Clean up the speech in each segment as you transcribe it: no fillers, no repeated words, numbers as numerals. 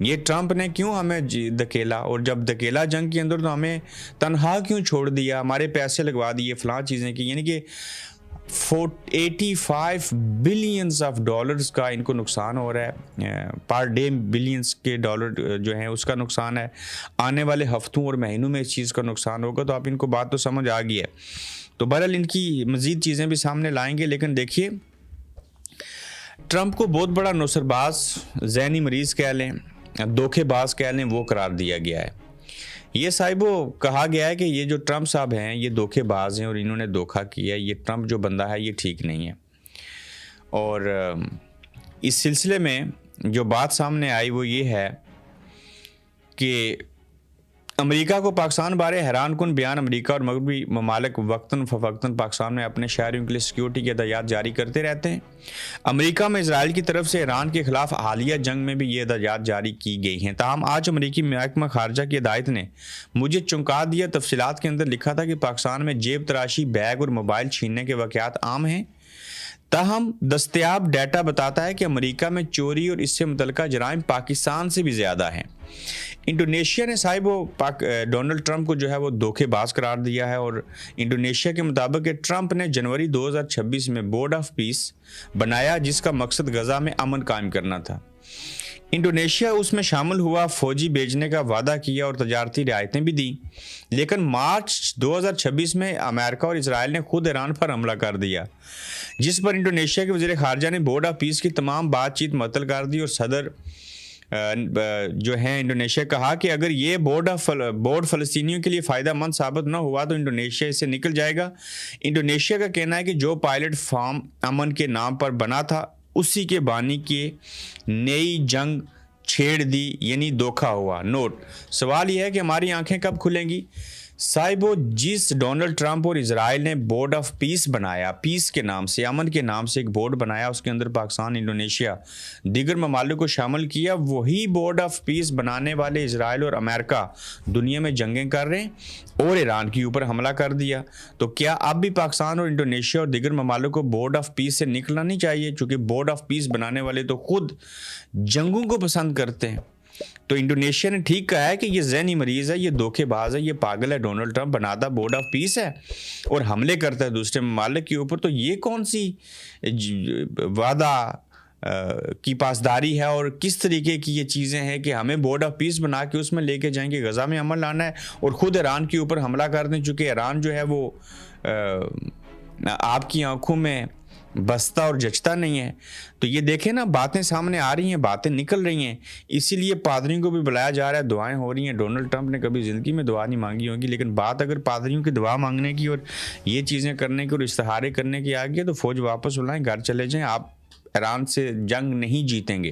یہ ٹرمپ نے کیوں ہمیں دھکیلا، اور جب دھکیلا جنگ کے اندر تو ہمیں تنہا کیوں چھوڑ دیا، ہمارے پیسے لگوا دیے، فلاں چیزیں کی، یعنی کہ 85 بلینز آف ڈالرز کا ان کو نقصان ہو رہا ہے پر ڈے، بلینز کے ڈالر جو ہیں اس کا نقصان ہے، آنے والے ہفتوں اور مہینوں میں اس چیز کا نقصان ہوگا۔ تو آپ ان کو بات تو سمجھ آ گئی ہے، تو بہرحال ان کی مزید چیزیں بھی سامنے لائیں گے، لیکن دیکھیے ٹرمپ کو بہت بڑا نوسر باز، ذہنی مریض کہہ لیں، دھوکے باز کہہ لیں، وہ قرار دیا گیا ہے۔ یہ صاحبو کہا گیا ہے کہ یہ جو ٹرمپ صاحب ہیں یہ دھوکے باز ہیں اور انہوں نے دھوکہ کیا ہے، یہ ٹرمپ جو بندہ ہے یہ ٹھیک نہیں ہے۔ اور اس سلسلے میں جو بات سامنے آئی وہ یہ ہے کہ امریکہ کو پاکستان بارے حیران کن بیان، امریکہ اور مغربی ممالک وقتاً فوقتاً پاکستان میں اپنے شہریوں کے لیے سیکیورٹی کی ہدایات جاری کرتے رہتے ہیں۔ امریکہ میں اسرائیل کی طرف سے ایران کے خلاف حالیہ جنگ میں بھی یہ ہدایات جاری کی گئی ہیں، تاہم آج امریکی محکمہ خارجہ کی ہدایت نے مجھے چونکا دیا۔ تفصیلات کے اندر لکھا تھا کہ پاکستان میں جیب تراشی، بیگ اور موبائل چھیننے کے واقعات عام ہیں، تاہم دستیاب ڈیٹا بتاتا ہے کہ امریکہ میں چوری اور اس سے متعلقہ جرائم پاکستان سے بھی زیادہ ہیں۔ انڈونیشیا نے صاحب ڈونلڈ ٹرمپ کو جو ہے وہ دھوکے باز قرار دیا ہے، اور انڈونیشیا کے مطابق کہ ٹرمپ نے جنوری 2026 میں بورڈ آف پیس بنایا جس کا مقصد غزہ میں امن قائم کرنا تھا۔ انڈونیشیا اس میں شامل ہوا، فوجی بھیجنے کا وعدہ کیا اور تجارتی رعایتیں بھی دیں، لیکن مارچ 2026 میں امریکہ اور اسرائیل نے خود ایران پر حملہ کر دیا، جس پر انڈونیشیا کے وزیر خارجہ نے بورڈ آف پیس کی تمام بات چیت معطل کر دی، اور صدر جو ہیں انڈونیشیا کہا کہ اگر یہ بورڈ فلسطینیوں کے لیے فائدہ مند ثابت نہ ہوا تو انڈونیشیا اس سے نکل جائے گا۔ انڈونیشیا کا کہنا ہے کہ جو پائلٹ فارم امن کے نام پر بنا تھا اسی کے بانی کے نئی جنگ چھیڑ دی، یعنی دھوکہ ہوا۔ نوٹ: سوال یہ ہے کہ ہماری آنکھیں کب کھلیں گی؟ صاحبو جس ڈونلڈ ٹرمپ اور اسرائیل نے بورڈ آف پیس بنایا، پیس کے نام سے، امن کے نام سے ایک بورڈ بنایا، اس کے اندر پاکستان، انڈونیشیا، دیگر ممالک کو شامل کیا، وہی بورڈ آف پیس بنانے والے اسرائیل اور امریکہ دنیا میں جنگیں کر رہے ہیں اور ایران کے اوپر حملہ کر دیا۔ تو کیا اب بھی پاکستان اور انڈونیشیا اور دیگر ممالک کو بورڈ آف پیس سے نکلنا نہیں چاہیے؟ چونکہ بورڈ آف پیس بنانے والے تو خود جنگوں کو پسند کرتے ہیں۔ تو انڈونیشیا نے ٹھیک کہا ہے کہ یہ ذہنی مریض ہے، یہ دھوکے باز ہے، یہ پاگل ہے۔ ڈونلڈ ٹرمپ بناتا بورڈ آف پیس ہے اور حملے کرتا ہے دوسرے ممالک کے اوپر، تو یہ کون سی وعدہ کی پاسداری ہے اور کس طریقے کی یہ چیزیں ہیں کہ ہمیں بورڈ آف پیس بنا کے اس میں لے کے جائیں گے، غزہ میں امن لانا ہے اور خود ایران کے اوپر حملہ کر دیں، چونکہ ایران جو ہے وہ آپ کی آنکھوں میں بستا اور جچتا نہیں ہے۔ تو یہ دیکھیں نا، باتیں سامنے آ رہی ہیں، باتیں نکل رہی ہیں، اسی لیے پادریوں کو بھی بلایا جا رہا ہے، دعائیں ہو رہی ہیں۔ ڈونلڈ ٹرمپ نے کبھی زندگی میں دعا نہیں مانگی ہوگی، لیکن بات اگر پادریوں کی دعا مانگنے کی اور یہ چیزیں کرنے کی اور استخارے کرنے کی آ گئی تو فوج واپس بلائیں، گھر چلے جائیں، آپ ایران سے جنگ نہیں جیتیں گے،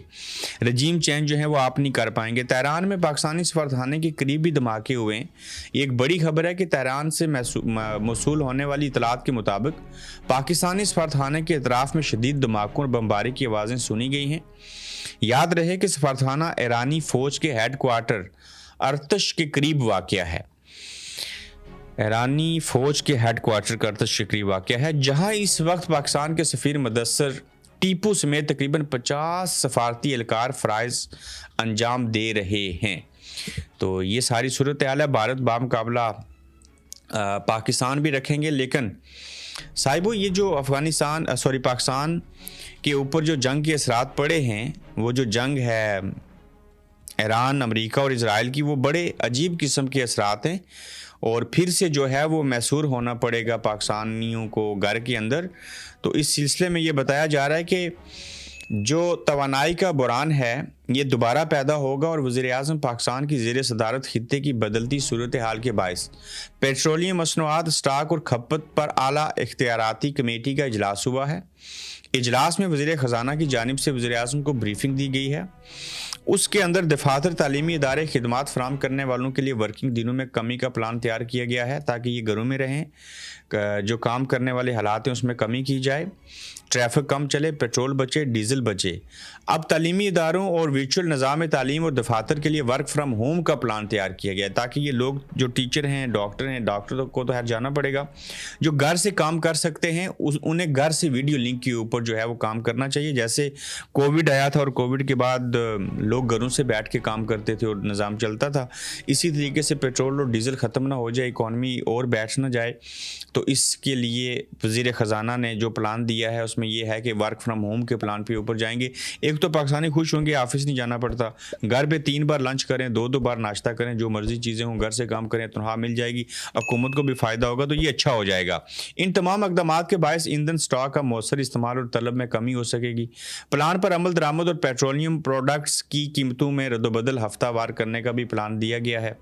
رجیم چینج جو ہے وہ آپ نہیں کر پائیں گے۔ تہران میں پاکستانی سفارتخانے کے قریبی دھماکے ہوئے ہیں۔ یہ ایک بڑی خبر ہے کہ تہران سے موصول ہونے والی اطلاعات کے مطابق پاکستانی سفارتخانے کے اطراف میں شدید دھماکوں اور بمباری کی آوازیں سنی گئی ہیں۔ یاد رہے کہ سفارتخانہ ایرانی فوج کے ہیڈ کوارٹر ارتش کے قریب واقع ہے، ایرانی فوج کے ہیڈ کوارٹر کا ارتش کے قریب واقع ہے، جہاں اس وقت پاکستان کے سفیر مدثر ٹیپو سمیت تقریباً 50 سفارتی اہلکار فرائض انجام دے رہے ہیں۔ تو یہ ساری صورتحال ہے۔ بھارت بامقابلہ پاکستان بھی رکھیں گے، لیکن صاحبو یہ جو پاکستان کے اوپر جو جنگ کے اثرات پڑے ہیں، وہ جو جنگ ہے ایران، امریکہ اور اسرائیل کی، وہ بڑے عجیب قسم کے اثرات ہیں، اور پھر سے جو ہے وہ محصور ہونا پڑے گا پاکستانیوں کو گھر کے اندر۔ تو اس سلسلے میں یہ بتایا جا رہا ہے کہ جو توانائی کا بحران ہے یہ دوبارہ پیدا ہوگا، اور وزیر اعظم پاکستان کی زیر صدارت خطے کی بدلتی صورتحال کے باعث پیٹرولیم مصنوعات اسٹاک اور کھپت پر اعلیٰ اختیاراتی کمیٹی کا اجلاس ہوا ہے۔ اجلاس میں وزیر خزانہ کی جانب سے وزیر اعظم کو بریفنگ دی گئی ہے۔ اس کے اندر دفاتر، تعلیمی ادارے، خدمات فراہم کرنے والوں کے لیے ورکنگ دنوں میں کمی کا پلان تیار کیا گیا ہے تاکہ یہ گھروں میں رہیں، جو کام کرنے والے حالات ہیں اس میں کمی کی جائے، ٹریفک کم چلے، پیٹرول بچے، ڈیزل بچے۔ اب تعلیمی اداروں اور ورچوئل نظام تعلیم اور دفاتر کے لیے ورک فرام ہوم کا پلان تیار کیا گیا ہے تاکہ یہ لوگ جو ٹیچر ہیں، ڈاکٹر کو تو جانا پڑے گا، جو گھر سے کام کر سکتے ہیں انہیں گھر سے ویڈیو لنک کے اوپر جو ہے وہ کام کرنا چاہیے۔ جیسے کووڈ آیا تھا اور کووڈ کے بعد لوگ گھروں سے بیٹھ کے کام کرتے تھے اور نظام چلتا تھا. اسی طریقے سے پیٹرول اور ڈیزل ختم نہ ہو جائے, اکانومی اور بیٹھ نہ جائے, تو اس کے لیے وزیر خزانہ نے جو پلان دیا ہے اس میں یہ ہے کہ ورک فرام ہوم کے پلان پہ اوپر جائیں گے. ایک تو پاکستانی خوش ہوں گے, آفس نہیں جانا پڑتا, گھر پہ 3 بار لنچ کریں, 2 بار ناشتہ کریں, جو مرضی چیزیں ہوں گھر سے کام کریں, تنخواہ مل جائے گی, حکومت کو بھی فائدہ ہوگا, تو یہ اچھا ہو جائے گا. ان تمام اقدامات کے باعث ایندھن اسٹاک کا مؤثر استعمال اور طلب میں کمی ہو سکے گی. پلان پر عمل درآمد اور پیٹرولیم پروڈکٹس کی قیمتوں میں رد و بدل ہفتہ وار کرنے کا بھی پلان دیا گیا ہے.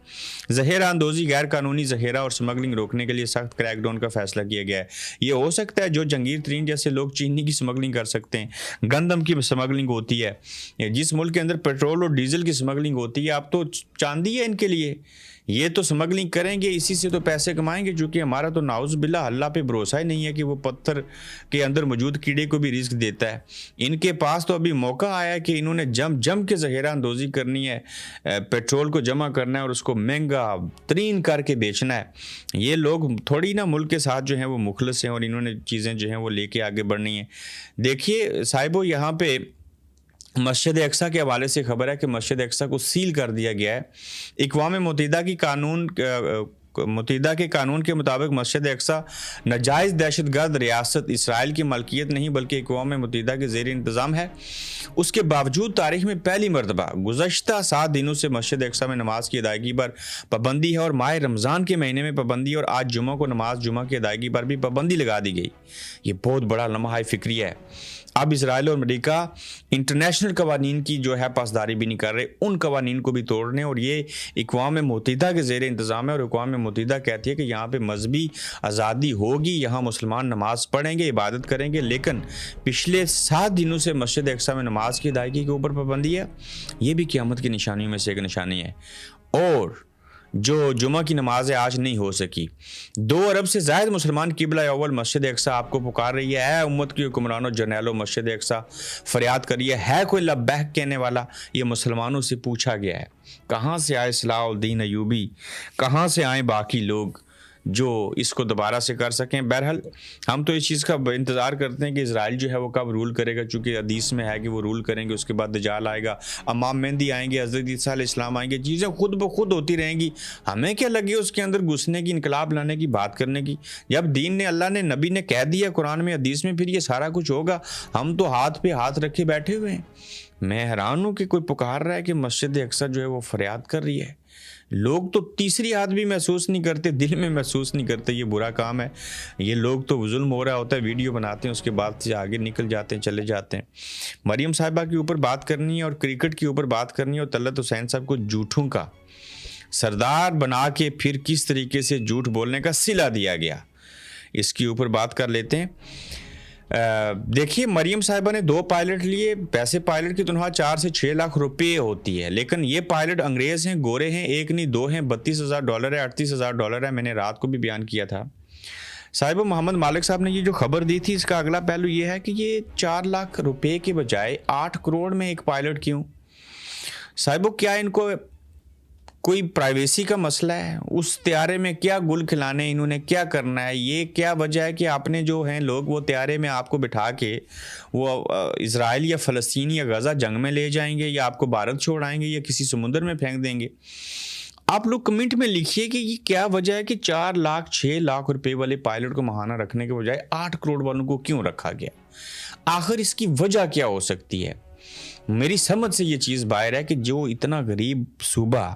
ذخیرہ اندوزی, غیر قانونی ذخیرہ اور سمگلنگ روکنے کے لیے سخت کریک ڈاؤن کا فیصلہ کیا گیا ہے. یہ ہو سکتا ہے جو جنگیر ترین جیسے لوگ چینی کی سمگلنگ کر سکتے ہیں, گندم کی سمگلنگ ہوتی ہے, جس ملک کے اندر پیٹرول اور ڈیزل کی سمگلنگ ہوتی ہے, اب تو چاندی ہے ان کے لیے, یہ تو سمگلنگ کریں گے, اسی سے تو پیسے کمائیں گے. چونکہ ہمارا تو ناؤز باللہ اللہ پہ بھروسہ ہی نہیں ہے کہ وہ پتھر کے اندر موجود کیڑے کو بھی رزق دیتا ہے. ان کے پاس تو ابھی موقع آیا ہے کہ انہوں نے جم کے ذخیرہ اندوزی کرنی ہے, پیٹرول کو جمع کرنا ہے اور اس کو مہنگا ترین کر کے بیچنا ہے. یہ لوگ تھوڑی نا ملک کے ساتھ جو ہیں وہ مخلص ہیں, اور انہوں نے چیزیں جو ہیں وہ لے کے آگے بڑھنی ہیں. دیکھیے صاحبو, یہاں پہ مسجد اقصیٰ کے حوالے سے خبر ہے کہ مسجد اقصیٰ کو سیل کر دیا گیا ہے. اقوام متحدہ کے قانون کے مطابق مسجد اقصیٰ ناجائز دہشت گرد ریاست اسرائیل کی ملکیت نہیں بلکہ اقوام متحدہ کے زیر انتظام ہے. اس کے باوجود تاریخ میں پہلی مرتبہ گزشتہ 7 دنوں سے مسجد اقصیٰ میں نماز کی ادائیگی پر پابندی ہے, اور ماہ رمضان کے مہینے میں پابندی, اور آج جمعہ کو نماز جمعہ کی ادائیگی پر بھی پابندی لگا دی گئی. یہ بہت بڑا لمحہ فکری ہے. اب اسرائیل اور امریکہ انٹرنیشنل قوانین کی جو ہے پاسداری بھی نہیں کر رہے, ان قوانین کو بھی توڑ رہے ہیں, اور یہ اقوام متحدہ کے زیر انتظام ہے. اور اقوام متحدہ کہتی ہے کہ یہاں پہ مذہبی آزادی ہوگی, یہاں مسلمان نماز پڑھیں گے, عبادت کریں گے, لیکن پچھلے 7 دنوں سے مسجد اقصیٰ میں نماز کی ادائیگی کے اوپر پابندی ہے. یہ بھی قیامت کی نشانیوں میں سے ایک نشانی ہے. اور جو جمعہ کی نماز آج نہیں ہو سکی, 2 ارب سے زائد مسلمان قبلہ اول مسجد اقصیٰ آپ کو پکار رہی ہے. اے امت کی حکمرانوں, جرنیلوں, مسجد اقصیٰ فریاد کریے, ہے کوئی لبیک کہنے والا؟ یہ مسلمانوں سے پوچھا گیا ہے. کہاں سے آئے صلاح الدین ایوبی, کہاں سے آئے باقی لوگ جو اس کو دوبارہ سے کر سکیں؟ بہرحال ہم تو اس چیز کا انتظار کرتے ہیں کہ اسرائیل جو ہے وہ کب رول کرے گا, چونکہ حدیث میں ہے کہ وہ رول کریں گے, اس کے بعد دجال آئے گا, امام مہدی آئیں گے, حضرت عیسیٰ علیہ السلام آئیں گے, چیزیں خود بخود ہوتی رہیں گی. ہمیں کیا لگے اس کے اندر گھسنے کی, انقلاب لانے کی, بات کرنے کی؟ جب دین نے, اللہ نے, نبی نے کہہ دیا قرآن میں, حدیث میں, پھر یہ سارا کچھ ہوگا. ہم تو ہاتھ پہ ہاتھ رکھے بیٹھے ہوئے ہیں. میں حیران ہوں کہ کوئی پکار رہا ہے کہ مسجد اقصیٰ جو ہے وہ فریاد کر رہی ہے. لوگ تو تیسری ہاتھ بھی محسوس نہیں کرتے, دل میں محسوس نہیں کرتے. یہ برا کام ہے. یہ لوگ تو ظلم ہو رہا ہوتا ہے, ویڈیو بناتے ہیں, اس کے بعد سے آگے نکل جاتے ہیں, چلے جاتے ہیں. مریم صاحبہ کے اوپر بات کرنی ہے, اور کرکٹ کے اوپر بات کرنی ہے, اور طلعت حسین صاحب کو جھوٹوں کا سردار بنا کے پھر کس طریقے سے جھوٹ بولنے کا صلہ دیا گیا, اس کے اوپر بات کر لیتے ہیں. دیکھیے, مریم صاحبہ نے 2 پائلٹ لیے. پیسے پائلٹ کی تنخواہ 4 سے 6 لاکھ روپے ہوتی ہے, لیکن یہ پائلٹ انگریز ہیں, گورے ہیں, 1 نہیں 2 ہیں, $32,000 ہے, $38,000 ہے. میں نے رات کو بھی بیان کیا تھا. صاحب محمد مالک صاحب نے یہ جو خبر دی تھی, اس کا اگلا پہلو یہ ہے کہ یہ 4 لاکھ روپے کے بجائے 8 کروڑ میں ایک پائلٹ کیوں؟ صاحب کیا ان کو کوئی پرائیویسی کا مسئلہ ہے؟ اس طیارے میں کیا گل کھلانے, انہوں نے کیا کرنا ہے؟ یہ کیا وجہ ہے کہ آپ نے جو ہیں لوگ وہ طیارے میں آپ کو بٹھا کے وہ اسرائیل یا فلسطین یا غزہ جنگ میں لے جائیں گے, یا آپ کو بھارت چھوڑ آئیں گے, یا کسی سمندر میں پھینک دیں گے؟ آپ لوگ کمنٹ میں لکھیے کہ یہ کیا وجہ ہے کہ 4 لاکھ 6 لاکھ روپے والے پائلٹ کو ماہانہ رکھنے کے بجائے 8 کروڑ والوں کو کیوں رکھا گیا؟ آخر اس کی وجہ کیا ہو سکتی ہے؟ میری سمجھ سے یہ چیز باہر ہے کہ جو اتنا غریب صوبہ,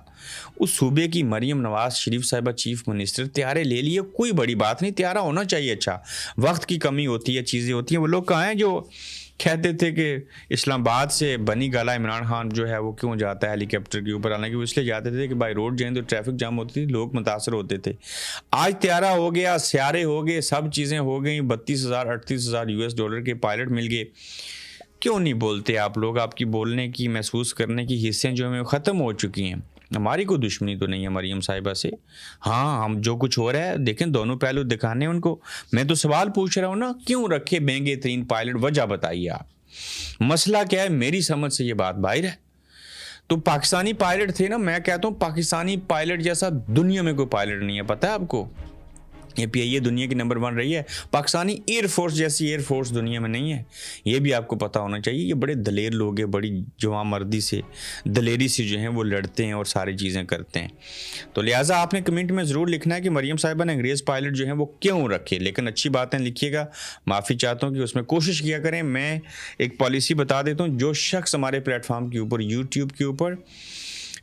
اس صوبے کی مریم نواز شریف صاحبہ چیف منسٹر, طیارے لے لیے, کوئی بڑی بات نہیں, طیارہ ہونا چاہیے. اچھا, وقت کی کمی ہوتی ہے, چیزیں ہوتی ہیں. وہ لوگ کہاں ہیں جو کہتے تھے کہ اسلام آباد سے بنی گالا عمران خان جو ہے وہ کیوں جاتا ہے ہیلی کاپٹر کے اوپر؟ حالانکہ وہ اس لیے جاتے تھے کہ بائی روڈ جائیں تو ٹریفک جام ہوتی تھی, لوگ متاثر ہوتے تھے. آج طیارہ ہو گیا, سیارے ہو گئے, سب چیزیں ہو گئیں, $32,000 $38,000 کے پائلٹ مل گئے. کیوں نہیں بولتے آپ لوگ؟ آپ کی بولنے کی, محسوس کرنے کی حصیں جو ہیں ختم ہو چکی ہیں. ہماری کوئی دشمنی تو نہیں ہے مریم صاحبہ سے. ہاں, ہم جو کچھ ہو رہا ہے دیکھیں, دونوں پہلو دکھانے ان کو. میں تو سوال پوچھ رہا ہوں نا, کیوں رکھے مہنگے ترین پائلٹ؟ وجہ بتائیے آپ, مسئلہ کیا ہے؟ میری سمجھ سے یہ بات باہر ہے. تو پاکستانی پائلٹ تھے نا, میں کہتا ہوں پاکستانی پائلٹ جیسا دنیا میں کوئی پائلٹ نہیں ہے. پتہ ہے آپ کو, یہ PIA دنیا کی نمبر 1 رہی ہے، پاکستانی ایئر فورس جیسی ایئر فورس دنیا میں نہیں ہے، یہ بھی آپ کو پتہ ہونا چاہیے۔ یہ بڑے دلیر لوگ ہیں، بڑی جواں مردی سے دلیری سے جو ہیں وہ لڑتے ہیں اور ساری چیزیں کرتے ہیں۔ تو لہٰذا آپ نے کمنٹ میں ضرور لکھنا ہے کہ مریم صاحبہ نے انگریز پائلٹ جو ہیں وہ کیوں رکھے، لیکن اچھی باتیں لکھیے گا، معافی چاہتا ہوں کہ اس میں کوشش کیا کریں۔ میں ایک پالیسی بتا دیتا ہوں، جو شخص ہمارے پلیٹ فارم کے اوپر، یوٹیوب کے اوپر،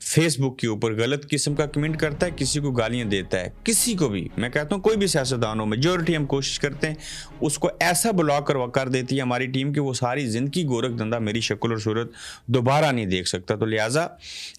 فیس بک کے اوپر غلط قسم کا کمنٹ کرتا ہے، کسی کو گالیاں دیتا ہے، کسی کو بھی، میں کہتا ہوں کوئی بھی سیاستدان ہو، میجورٹی ہم کوشش کرتے ہیں اس کو ایسا بلاک کر دیتی ہے ہماری ٹیم کہ وہ ساری زندگی گورکھ دھندا میری شکل اور صورت دوبارہ نہیں دیکھ سکتا۔ تو لہٰذا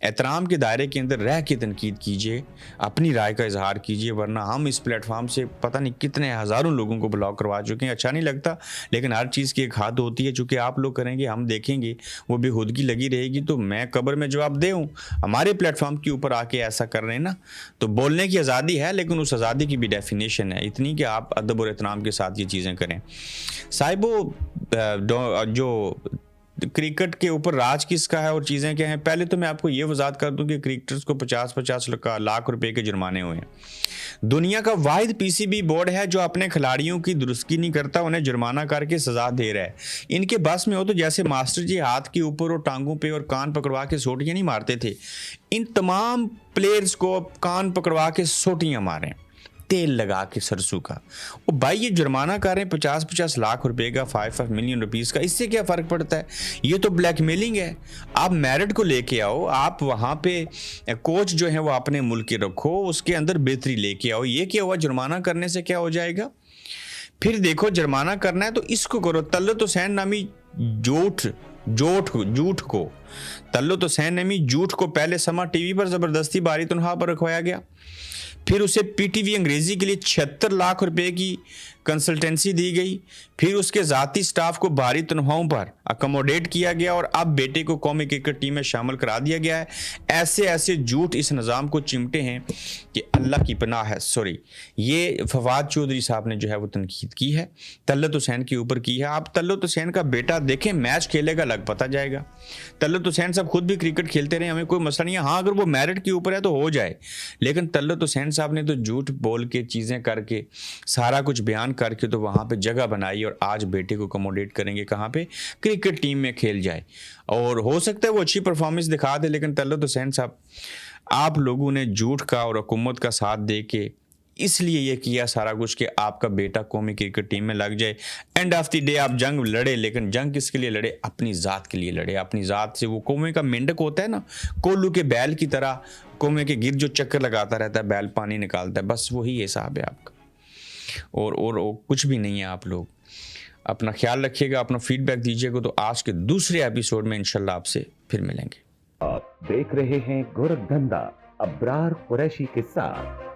احترام کے دائرے کے اندر رہ کے تنقید کیجیے، اپنی رائے کا اظہار کیجیے، ورنہ ہم اس پلیٹ فارم سے پتہ نہیں کتنے ہزاروں لوگوں کو بلاک کروا چکے ہیں۔ اچھا نہیں لگتا، لیکن ہر چیز کی ایک حد ہوتی ہے، چونکہ آپ لوگ کریں گے، ہم دیکھیں گے، وہ بے خودگی لگی رہے گی، تو میں قبر میں جواب دے ہوں۔ ہمارے پلیٹ فارم کے اوپر آ کے ایسا کر رہے ہیں نا، تو بولنے کی آزادی ہے، لیکن اس آزادی کی بھی ڈیفینیشن ہے اتنی کہ آپ ادب اور احترام کے ساتھ یہ چیزیں کریں۔ صاحبو، جو کرکٹ کے اوپر راج کس کا ہے اور چیزیں کیا ہیں، پہلے تو میں آپ کو یہ وضاحت کر دوں کہ کرکٹرز کو 50 لاکھ روپے کے جرمانے ہوئے ہیں۔ دنیا کا واحد PCB بورڈ ہے جو اپنے کھلاڑیوں کی درستگی نہیں کرتا، انہیں جرمانہ کر کے سزا دے رہا ہے۔ ان کے بس میں ہو تو جیسے ماسٹر جی ہاتھ کے اوپر اور ٹانگوں پہ اور کان پکڑوا کے سوٹیاں نہیں مارتے تھے، ان تمام پلیئرز کو کان پکڑوا کے سوٹیاں ماریں، تیل لگا کے سرسوں کا۔ وہ بھائی یہ جرمانہ کر رہے ہیں 50 لاکھ روپے کا، 5 ملین روپیز کا، اس سے کیا فرق پڑتا ہے؟ یہ تو بلیک میلنگ ہے۔ آپ میرٹ کو لے کے آؤ، آپ وہاں پہ کوچ جو ہیں وہ اپنے ملک کے رکھو، اس کے اندر بہتری لے کے آؤ۔ یہ کیا ہوا، جرمانہ کرنے سے کیا ہو جائے گا؟ پھر دیکھو جرمانہ کرنا ہے تو اس کو کرو۔ طلعت حسین نامی جھوٹ کو طلعت حسین نامی جھوٹ کو پہلے سما ٹی وی پر زبردستی باری تنخواہ پر رکھوایا گیا، پھر اسے PTV انگریزی کے لیے 76 لاکھ روپے کی کنسلٹنسی دی گئی، پھر اس کے ذاتی سٹاف کو بھاری تنخواہوں پر اکوموڈیٹ کیا گیا، اور اب بیٹے کو قومی کرکٹ ٹیم میں شامل کرا دیا گیا ہے۔ ایسے جھوٹ اس نظام کو چمٹے ہیں کہ اللہ کی پناہ ہے۔ یہ فواد چودھری صاحب نے جو ہے وہ تنقید کی ہے، طلعت حسین کے اوپر کی ہے۔ آپ طلعت حسین کا بیٹا دیکھیں، میچ کھیلے گا لگ پتہ جائے گا۔ طلعت حسین صاحب خود بھی کرکٹ کھیلتے رہے، ہمیں کوئی مسئلہ نہیں ہے، ہاں اگر وہ میرٹ کے اوپر ہے تو ہو جائے، لیکن طلعت حسین صاحب نے تو جھوٹ بول کے چیزیں کر کے سارا کچھ بیان کر کے تو وہاں پہ جگہ بنائی، اور آج بیٹے کو اکوموڈیٹ کریں گے کہاں پہ؟ کرکٹ ٹیم میں کھیل جائے، اور ہو سکتا ہے وہ اچھی پرفارمنس دکھا دے، لیکن طلعت حسین صاحب آپ لوگوں نے جھوٹ کا اور حکومت کا ساتھ دے کے اس لیے یہ کیا سارا کچھ کہ آپ کا بیٹا قومی کرکٹ ٹیم میں لگ جائے۔ اینڈ آف دی ڈے آپ جنگ لڑے، لیکن جنگ کس کے لیے لڑے؟ اپنی ذات کے لیے لڑے، اپنی ذات سے۔ وہ قومی کا مینڈک ہوتا ہے نا، کولو کے بیل کی طرح قومی کے گرد جو چکر لگاتا رہتا ہے، بیل پانی نکالتا ہے، بس وہی حساب ہے آپ کا، اور کچھ بھی نہیں ہے۔ آپ لوگ اپنا خیال رکھیے گا، اپنا فیڈ بیک دیجیے گا، تو آج کے دوسرے ایپیسوڈ میں انشاءاللہ آپ سے پھر ملیں گے۔ آپ دیکھ رہے ہیں گورکھ دھندا ابرار قریشی کے ساتھ۔